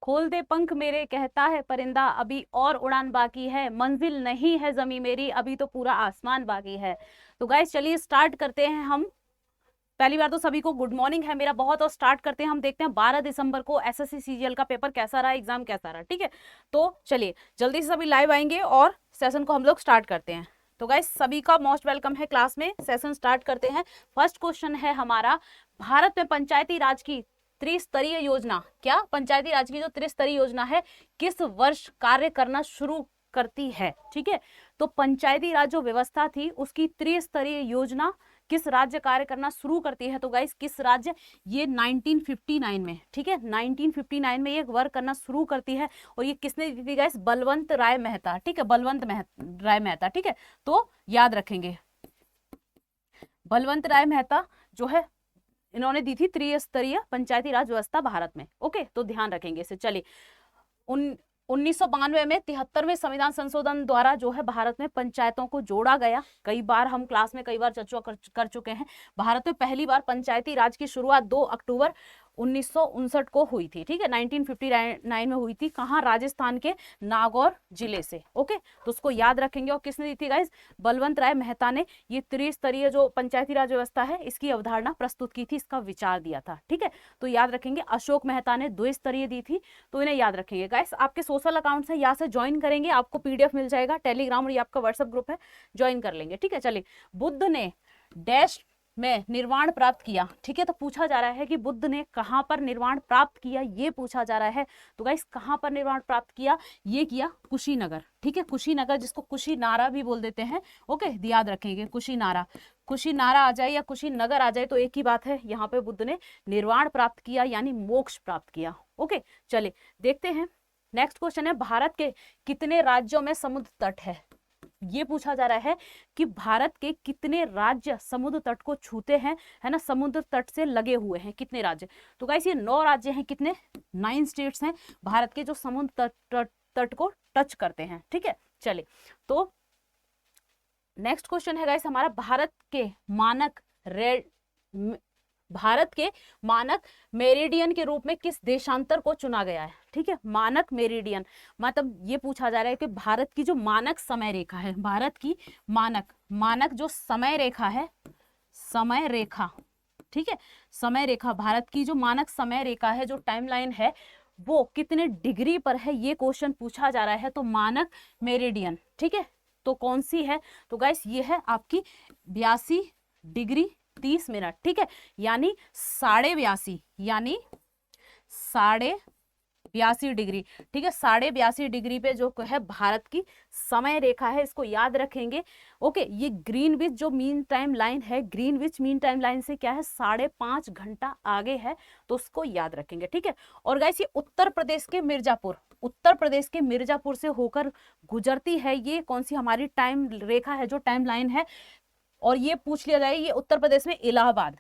खोल दे पंख मेरे कहता है परिंदा, अभी और उड़ान बाकी है, मंजिल नहीं है जमी मेरी, अभी तो पूरा आसमान बाकी है। तो गाइस चलिए स्टार्ट करते हैं हम। पहली बार तो सभी को गुड मॉर्निंग है मेरा बहुत, और स्टार्ट करते हैं। हम देखते हैं 12 दिसंबर को एसएससी सीजीएल का पेपर कैसा रहा, एग्जाम कैसा रहा। ठीक है, तो चलिए जल्दी से सभी लाइव आएंगे और सेशन को हम लोग स्टार्ट करते हैं। तो गाइस सभी का मोस्ट वेलकम है क्लास में, सेशन स्टार्ट करते हैं। फर्स्ट क्वेश्चन है हमारा, भारत में पंचायती राज की त्रिस्तरीय योजना, क्या पंचायती राज की जो त्रिस्तरीय योजना है किस वर्ष कार्य करना शुरू करती है। ठीक है, तो पंचायती राज जो व्यवस्था थी उसकी त्रिस्तरीय योजना किस राज्य कार्य करना शुरू करती है। तो गाइस किस राज्य, ये 1959 में, ठीक है 1959 में ये वर्क करना शुरू करती है। और ये किसने दी थी गाइस, बलवंत राय मेहता। ठीक है, बलवंत राय मेहता। ठीक है, तो याद रखेंगे बलवंत राय मेहता जो है इन्होंने दी थी त्रिस्तरीय पंचायती राज व्यवस्था भारत में। ओके, तो ध्यान रखेंगे इसे। चलिए 1992 में 73वें संविधान संशोधन द्वारा जो है भारत में पंचायतों को जोड़ा गया। कई बार हम क्लास में कई बार चर्चा कर चुके हैं। भारत में पहली बार पंचायती राज की शुरुआत 2 अक्टूबर 1959 को हुई थी। ठीक है, 1959 में हुई थी। कहाँ, राजस्थान के नागौर जिले से। ओके, तो उसको याद रखेंगे। और किसने दी थी गाइस, बलवंत राय मेहता ने ये त्रिस्तरीय जो पंचायती राज व्यवस्था है इसकी अवधारणा प्रस्तुत की थी, इसका विचार दिया था। ठीक है, तो याद रखेंगे। अशोक मेहता ने द्विस्तरीय दी थी, तो इन्हें याद रखेंगे। गाइस आपके सोशल अकाउंट है, यहाँ से ज्वाइन करेंगे, आपको पीडीएफ मिल जाएगा, टेलीग्राम और ये आपका व्हाट्सएप ग्रुप है, ज्वाइन कर लेंगे। ठीक है, चलिए बुद्ध ने डैश में निर्वाण प्राप्त किया। ठीक है, तो पूछा जा रहा है कि बुद्ध ने कहां पर निर्वाण प्राप्त किया, ये पूछा जा रहा है। तो गाइस कहां पर निर्वाण प्राप्त किया, ये किया कुशीनगर। ठीक है, कुशीनगर, जिसको कुशीनारा भी बोल देते हैं। ओके, याद रखेंगे कुशीनारा। कुशीनारा आ जाए या कुशीनगर आ जाए तो एक ही बात है, यहाँ पे बुद्ध ने निर्वाण प्राप्त किया यानी मोक्ष प्राप्त किया। ओके, चलिए देखते हैं। नेक्स्ट क्वेश्चन है, भारत के कितने राज्यों में समुद्र तट है। ये पूछा जा रहा है कि भारत के कितने राज्य समुद्र तट को छूते हैं, है ना, समुद्र तट से लगे हुए हैं, कितने राज्य। तो गाइस ये 9 राज्य हैं। कितने, 9 स्टेट्स हैं भारत के जो समुद्र तट को टच करते हैं। ठीक है, चलिए तो नेक्स्ट क्वेश्चन है गाइस हमारा, भारत के मानक मेरिडियन के रूप में किस देशांतर को चुना गया है। ठीक है, मानक मेरिडियन मतलब ये पूछा जा रहा है कि भारत की जो मानक समय रेखा है, भारत की मानक जो समय रेखा है, समय रेखा, ठीक है, समय रेखा, भारत की जो मानक समय रेखा है, जो टाइमलाइन है, वो कितने डिग्री पर है, ये क्वेश्चन पूछा जा रहा है। तो मानक मेरिडियन, ठीक है, तो कौन सी है, तो गाइस ये है आपकी 82 डिग्री 30 मिनट। ठीक है, यानी 82.5 यानी 82.5 डिग्री। ठीक है, 82.5 डिग्री पे जो है भारत की समय रेखा है, इसको याद रखेंगे। ओके, ये ग्रीनविच जो मीन टाइम लाइन है, ग्रीनविच मीन टाइम लाइन से क्या है, 5.5 घंटा आगे है, तो उसको याद रखेंगे। ठीक है, और गाइस ये उत्तर प्रदेश के मिर्जापुर से होकर गुजरती है। ये कौन सी हमारी टाइम रेखा है, जो टाइम लाइन है। और ये पूछ लिया जाए, ये उत्तर प्रदेश में इलाहाबाद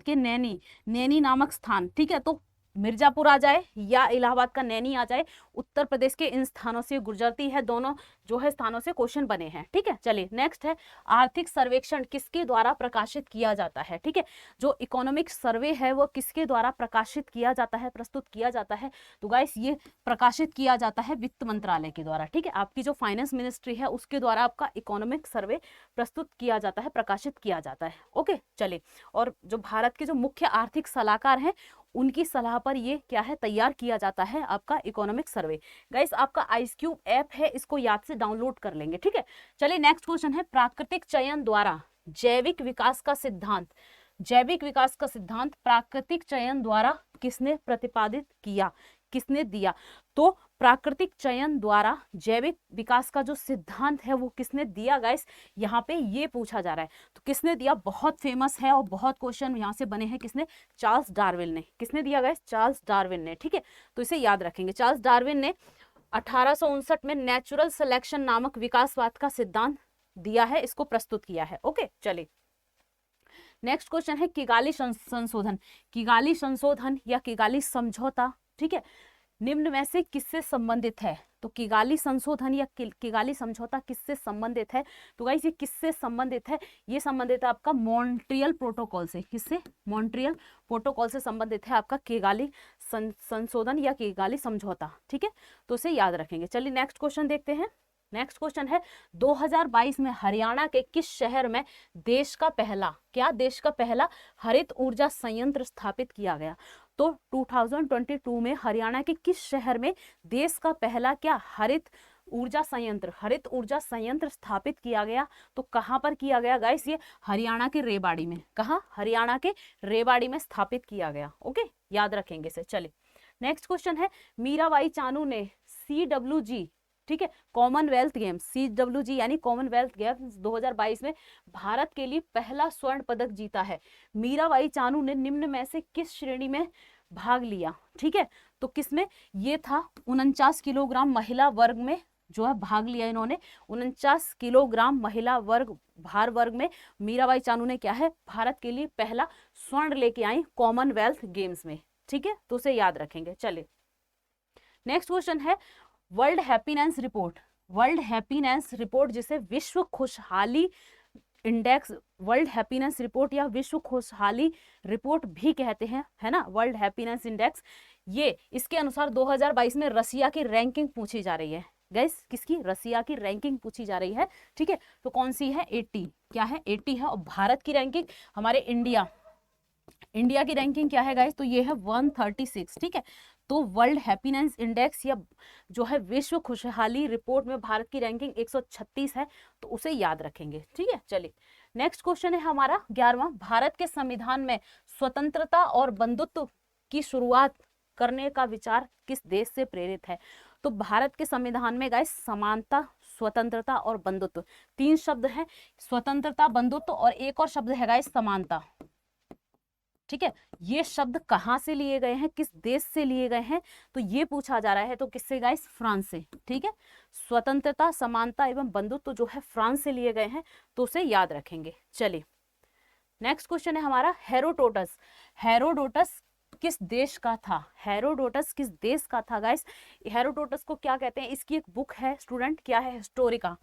के नैनी नामक स्थान। ठीक है, तो मिर्जापुर आ जाए या इलाहाबाद का नैनी आ जाए, उत्तर प्रदेश के इन स्थानों से गुजरती है। दोनों जो है स्थानों से क्वेश्चन बने हैं। ठीक है, चलिए नेक्स्ट है, आर्थिक सर्वेक्षण किसके द्वारा प्रकाशित किया जाता है। ठीक है, जो इकोनॉमिक सर्वे है वो किसके द्वारा प्रकाशित किया जाता है, प्रस्तुत किया जाता है। तो गाइस ये प्रकाशित किया जाता है वित्त मंत्रालय के द्वारा। ठीक है, आपकी जो फाइनेंस मिनिस्ट्री है उसके द्वारा आपका इकोनॉमिक सर्वे प्रस्तुत किया जाता है, प्रकाशित किया जाता है। ओके, चलिए, और जो भारत के जो मुख्य आर्थिक सलाहकार हैं उनकी सलाह पर ये क्या है, तैयार किया जाता है आपका इकोनॉमिक सर्वे। गाइस आपका आइसक्यूब ऐप है, इसको याद से डाउनलोड कर लेंगे। ठीक है, चलिए नेक्स्ट क्वेश्चन है, प्राकृतिक चयन द्वारा जैविक विकास का सिद्धांत प्राकृतिक चयन द्वारा किसने प्रतिपादित किया, किसने दिया। तो प्राकृतिक चयन द्वारा जैविक विकास का जो सिद्धांत है वो किसने दिया गाइस, यहाँ पे ये पूछा जा रहा है। तो किसने दिया, बहुत फेमस है और बहुत क्वेश्चन यहाँ से बने हैं। किसने, चार्ल्स डार्विन ने। किसने दिया गाइस, चार्ल्स डार्विन ने। ठीक है, तो इसे याद रखेंगे। चार्ल्स डार्विन ने 1859 में नेचुरल सिलेक्शन नामक विकासवाद का सिद्धांत दिया है, इसको प्रस्तुत किया है। ओके, चलिए नेक्स्ट क्वेश्चन है, किगाली संशोधन या किगाली समझौता। ठीक है, निम्न में से किससे संबंधित है? तो किगाली संशोधन या किगाली समझौता किससे संबंधित है? तो गाइस ये किससे संबंधित है? ये संबंधित है आपका मॉन्ट्रियल प्रोटोकॉल से। किससे? मॉन्ट्रियल प्रोटोकॉल से संबंधित है आपका किगाली संशोधन या किगाली समझौता। ठीक है, तो उसे याद रखेंगे। चलिए नेक्स्ट क्वेश्चन देखते हैं। नेक्स्ट क्वेश्चन है 2022 में हरियाणा के किस शहर में देश का पहला, क्या देश का पहला हरित ऊर्जा संयंत्र स्थापित किया गया? तो 2022 में हरियाणा के किस शहर में देश का पहला क्या हरित ऊर्जा संयंत्र स्थापित किया गया? तो कहां पर किया गया गाइस? ये हरियाणा के रेवाड़ी में। कहां? हरियाणा के रेवाड़ी में स्थापित किया गया। ओके, याद रखेंगे इसे। चलिए नेक्स्ट क्वेश्चन है मीराबाई चानू ने CWG, ठीक है, कॉमनवेल्थ गेम्स, CWG यानी कॉमनवेल्थ गेम्स 2022 में भारत के लिए पहला स्वर्ण पदक जीता है। मीराबाई चानू ने निम्न में से किस श्रेणी में भाग लिया? ठीक है, तो किसमें? ये था 49 किलोग्राम महिला वर्ग में जो है भाग लिया इन्होंने। 49 किलोग्राम महिला वर्ग भार वर्ग में मीराबाई चानू ने क्या है, भारत के लिए पहला स्वर्ण लेके आई कॉमनवेल्थ गेम्स में। ठीक है, तो उसे याद रखेंगे। चलिए नेक्स्ट क्वेश्चन है world happiness report. World happiness report जिसे विश्व खुशहाली इंडेक्स, वर्ल्ड हैप्पीनेस रिपोर्ट या विश्व खुशहाली रिपोर्ट भी कहते हैं, है ना, वर्ल्ड हैप्पीनेस इंडेक्स। ये इसके अनुसार 2022 में रसिया की रैंकिंग पूछी जा रही है। गाइस किसकी? रसिया की रैंकिंग पूछी जा रही है। ठीक है, तो कौन सी है? 80। क्या है? 80 है। और भारत की रैंकिंग, हमारे इंडिया की रैंकिंग क्या है गाइस? तो ये है 136। ठीक है, तो वर्ल्ड हैप्पीनेस इंडेक्स या जो है विश्व खुशहाली रिपोर्ट में भारत की रैंकिंग 136 है, तो उसे याद रखेंगे। ठीक है, चलिए नेक्स्ट क्वेश्चन है हमारा 11वां। भारत के संविधान में स्वतंत्रता और बंधुत्व की शुरुआत करने का विचार किस देश से प्रेरित है? तो भारत के संविधान में गाइस समानता, स्वतंत्रता और बंधुत्व, 3 शब्द हैं। स्वतंत्रता, बंधुत्व और एक और शब्द है गाइस समानता। ठीक है, ये शब्द कहाँ से लिए गए हैं, किस देश से लिए गए हैं? तो ये पूछा जा रहा है। तो किससे गाइस? फ्रांस से। ठीक है, स्वतंत्रता, समानता एवं बंधुत्व जो है फ्रांस से लिए गए हैं, तो उसे याद रखेंगे। चलिए नेक्स्ट क्वेश्चन है हमारा हेरोडोटस। हेरोडोटस किस देश का था? हेरोडोटस किस देश का था गाइस? हेरोडोटस को क्या कहते हैं? इसकी एक बुक है स्टूडेंट, क्या है? हिस्टोरिका।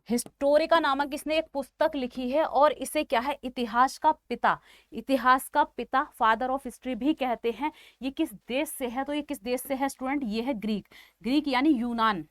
हिस्टोरिका नामक इसने एक पुस्तक लिखी है और इसे क्या है? इतिहास का पिता, इतिहास का पिता, फादर ऑफ हिस्ट्री भी कहते हैं। ये किस देश से है? तो ये किस देश से है स्टूडेंट? ये है ग्रीक। ग्रीक यानी यूनान,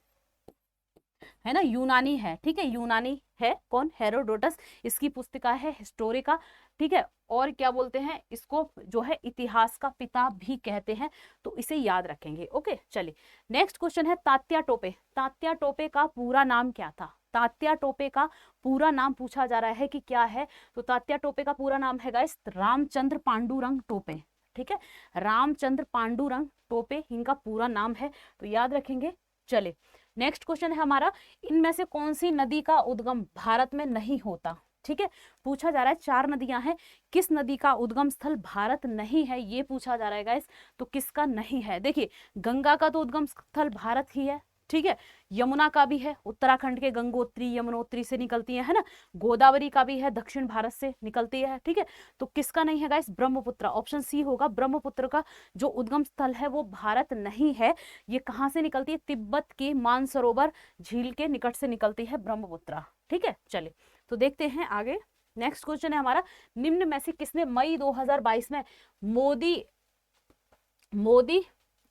है ना, यूनानी है। ठीक है, यूनानी है। कौन? हेरोडोटस। इसकी पुस्तिका है हिस्टोरिका। ठीक है, और क्या बोलते हैं इसको? जो है इतिहास का पिता भी कहते हैं, तो इसे याद रखेंगे। ओके, चलिए नेक्स्ट क्वेश्चन है तात्या टोपे। तात्या टोपे का पूरा नाम क्या था? तात्या टोपे का पूरा नाम पूछा जा रहा है कि क्या है? तो तात्या टोपे का पूरा नाम है गाइस रामचंद्र पांडुरंग टोपे। ठीक है, रामचंद्र पांडुरंग टोपे इनका पूरा नाम है, तो याद रखेंगे। चले नेक्स्ट क्वेश्चन है हमारा इनमें से कौन सी नदी का उद्गम भारत में नहीं होता? ठीक है, पूछा जा रहा है 4 नदियां हैं, किस नदी का उद्गम स्थल भारत नहीं है, ये पूछा जा रहा है गाइस। तो किसका नहीं है? देखिए गंगा का तो उद्गम स्थल भारत ही है। ठीक है, यमुना का भी है, उत्तराखंड के गंगोत्री यमुनोत्री से निकलती है ना। गोदावरी का भी है, दक्षिण भारत से निकलती है। ठीक है, तो किसका नहीं है गाइस? ब्रह्मपुत्र। ऑप्शन सी होगा, ब्रह्मपुत्र का जो उद्गम स्थल है वो भारत नहीं है। ये कहाँ से निकलती है? तिब्बत के मानसरोवर झील के निकट से निकलती है ब्रह्मपुत्र। ठीक है, चलिए तो देखते हैं आगे। नेक्स्ट क्वेश्चन है हमारा निम्न में से किसने मई 2022 में मोदी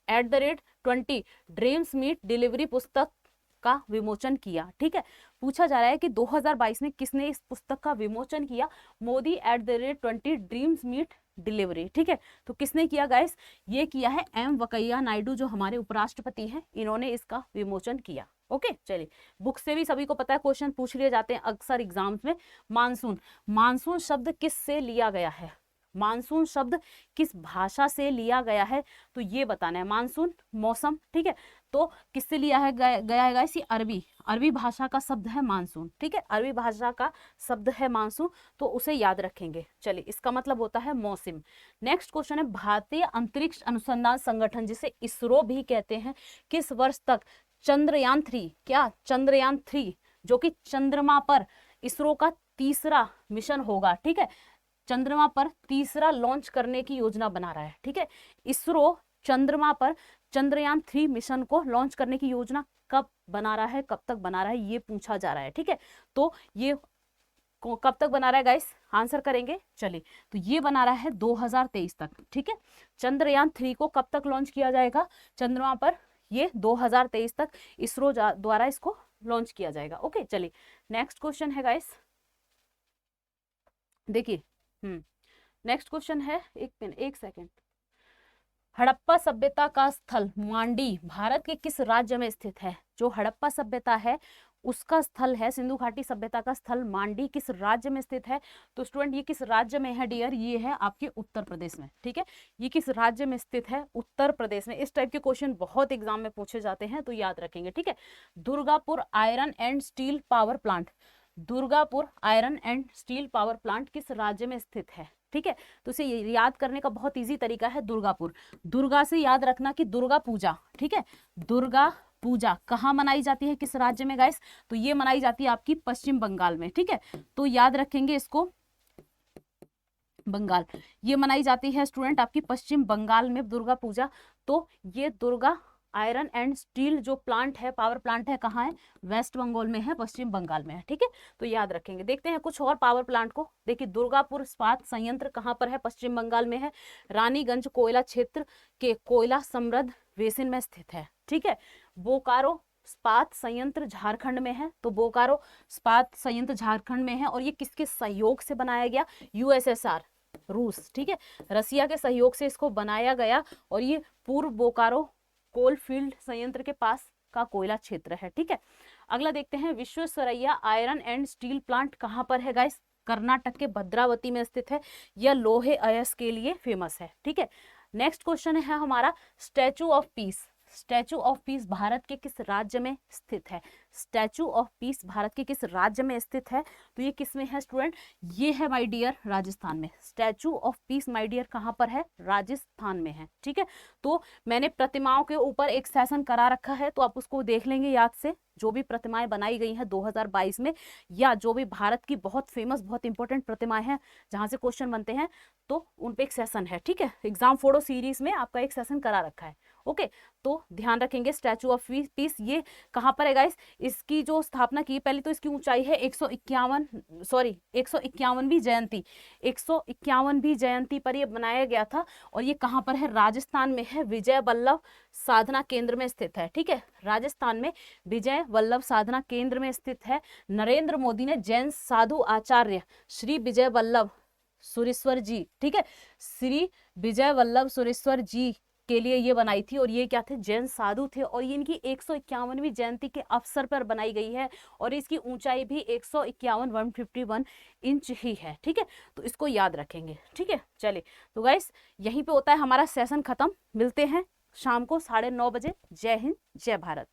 @20 ड्रीम्स मीट डिलीवरी पुस्तक का विमोचन किया? ठीक है, पूछा जा रहा है कि 2022 में किसने इस पुस्तक का विमोचन किया? Modi @20 dreams meet delivery. ठीक है, तो किसने किया गाइस? ये किया है M वेंकैया नायडू, जो हमारे उपराष्ट्रपति हैं, इन्होंने इसका विमोचन किया। ओके, चलिए बुक से भी सभी को पता है, क्वेश्चन पूछ लिए जाते हैं अक्सर एग्जाम्स में। मानसून, मानसून शब्द किस से लिया गया है? मानसून शब्द किस भाषा से लिया गया है? तो ये बताना है। मानसून मौसम, ठीक है, तो किससे लिया है गया है गाइस? ये अरबी भाषा का शब्द है मानसून। ठीक है, अरबी भाषा का शब्द है मानसून, तो उसे याद रखेंगे। चलिए इसका मतलब होता है मौसम। नेक्स्ट क्वेश्चन है भारतीय अंतरिक्ष अनुसंधान संगठन, जिसे इसरो भी कहते हैं, किस वर्ष तक चंद्रयान 3, क्या चंद्रयान 3 जो कि चंद्रमा पर इसरो का तीसरा मिशन होगा, ठीक है, चंद्रमा पर तीसरा लॉन्च करने की योजना बना रहा है। ठीक है, इसरो चंद्रमा पर चंद्रयान 3 मिशन को लॉन्च करने की योजना कब बना रहा है, कब तक बना रहा है, ये पूछा जा रहा है। ठीक है, तो ये कब तक बना रहा है गाइस, आंसर करेंगे। चलिए, तो ये बना रहा है 2023 तक। ठीक है, चंद्रयान 3 को कब तक लॉन्च किया जाएगा चंद्रमा पर, ये 2023 तक इसरो द्वारा इसको लॉन्च किया जाएगा। ओके, चलिए नेक्स्ट क्वेश्चन है गाइस, देखिए नेक्स्ट क्वेश्चन है, एक सेकेंड। हड़प्पा सभ्यता का स्थल मांडी भारत के किस राज्य में स्थित है? जो हड़प्पा सभ्यता है उसका स्थल है, सिंधु घाटी सभ्यता का स्थल मांडी किस राज्य में स्थित है? तो स्टूडेंट ये किस राज्य में है डियर? ये है आपके उत्तर प्रदेश में। ठीक है, ये किस राज्य में स्थित है? उत्तर प्रदेश में। इस टाइप के क्वेश्चन बहुत एग्जाम में पूछे जाते हैं, तो याद रखेंगे। ठीक है, Durgapur iron and steel power plant, Durgapur iron and steel power plant किस राज्य में स्थित है? ठीक है, तो इसे याद करने का बहुत इजी तरीका है, दुर्गापुर। दुर्गा से याद रखना कि दुर्गा पूजा, ठीक है, दुर्गा पूजा कहाँ मनाई जाती है, किस राज्य में गाइस? तो ये मनाई जाती है आपकी पश्चिम बंगाल में। ठीक है, तो याद रखेंगे इसको, बंगाल, ये मनाई जाती है स्टूडेंट आपकी पश्चिम बंगाल में दुर्गा पूजा। तो ये दुर्गा आयरन एंड स्टील जो प्लांट है, पावर प्लांट है, कहाँ है? वेस्ट बंगाल में है, पश्चिम बंगाल में है। ठीक है, तो याद रखेंगे। देखते हैं कुछ और पावर प्लांट को। देखिए, दुर्गापुर इस्पात संयंत्र कहाँ पर है? पश्चिम बंगाल में है। रानीगंज कोयला क्षेत्र के कोयला समृद्ध बेसिन में स्थित है। ठीक है, बोकारो इस्पात संयंत्र झारखंड में है, तो बोकारो इस्पात संयंत्र झारखंड में है। और ये किसके सहयोग से बनाया गया? यूएसएसआर, रूस। ठीक है, रसिया के सहयोग से इसको बनाया गया। और ये पूर्व बोकारो कोलफील्ड संयंत्र के पास का कोयला क्षेत्र है। ठीक है, अगला देखते हैं, Visvesvaraya iron and steel plant कहाँ पर है गाइस? कर्नाटक के भद्रावती में स्थित है। यह लोहे अयस्क के लिए फेमस है। ठीक है, नेक्स्ट क्वेश्चन है हमारा, statue of piece, statue of piece Bharat के किस राज्य में स्थित है? स्टैचू ऑफ पीस भारत के किस राज्य में स्थित है? तो ये किस में है स्टूडेंट? ये है माय डियर राजस्थान में। Statue of peace my dear कहाँ पर है? राजस्थान में है। ठीक है, तो मैंने प्रतिमाओं के ऊपर एक सेशन करा रखा है, तो आप उसको देख लेंगे याद से, जो भी प्रतिमाएं बनाई गई हैं 2022 में, या जो भी भारत की बहुत फेमस, बहुत इंपॉर्टेंट प्रतिमाएं हैं जहां से क्वेश्चन बनते हैं, तो उन पे एक सेशन है। ठीक है, एग्जाम फोड़ो सीरीज में आपका एक सेशन करा रखा है। ओके, तो ध्यान रखेंगे, स्टैचू ऑफ पीस ये कहाँ पर है गाइस? इसकी जो स्थापना की, पहले तो इसकी ऊंचाई है 151वीं जयंती, 151वीं जयंती पर ये बनाया गया था। और ये कहाँ पर है? राजस्थान में है, विजय वल्लभ साधना केंद्र में स्थित है। ठीक है, राजस्थान में विजय वल्लभ साधना केंद्र में स्थित है। नरेंद्र मोदी ने जैन साधु आचार्य श्री विजय वल्लभ सुरेश्वर जी, ठीक है, श्री विजय वल्लभ सुरेश्वर जी के लिए ये बनाई थी। और ये क्या थे? जैन साधु थे। और ये इनकी 151वीं जयंती के अवसर पर बनाई गई है। और इसकी ऊंचाई भी 151 इंच ही है। ठीक है, तो इसको याद रखेंगे। ठीक है, चलिए, तो गाइस यहीं पे होता है हमारा सेशन खत्म। मिलते हैं शाम को 9:30 बजे। जय हिंद, जय भारत।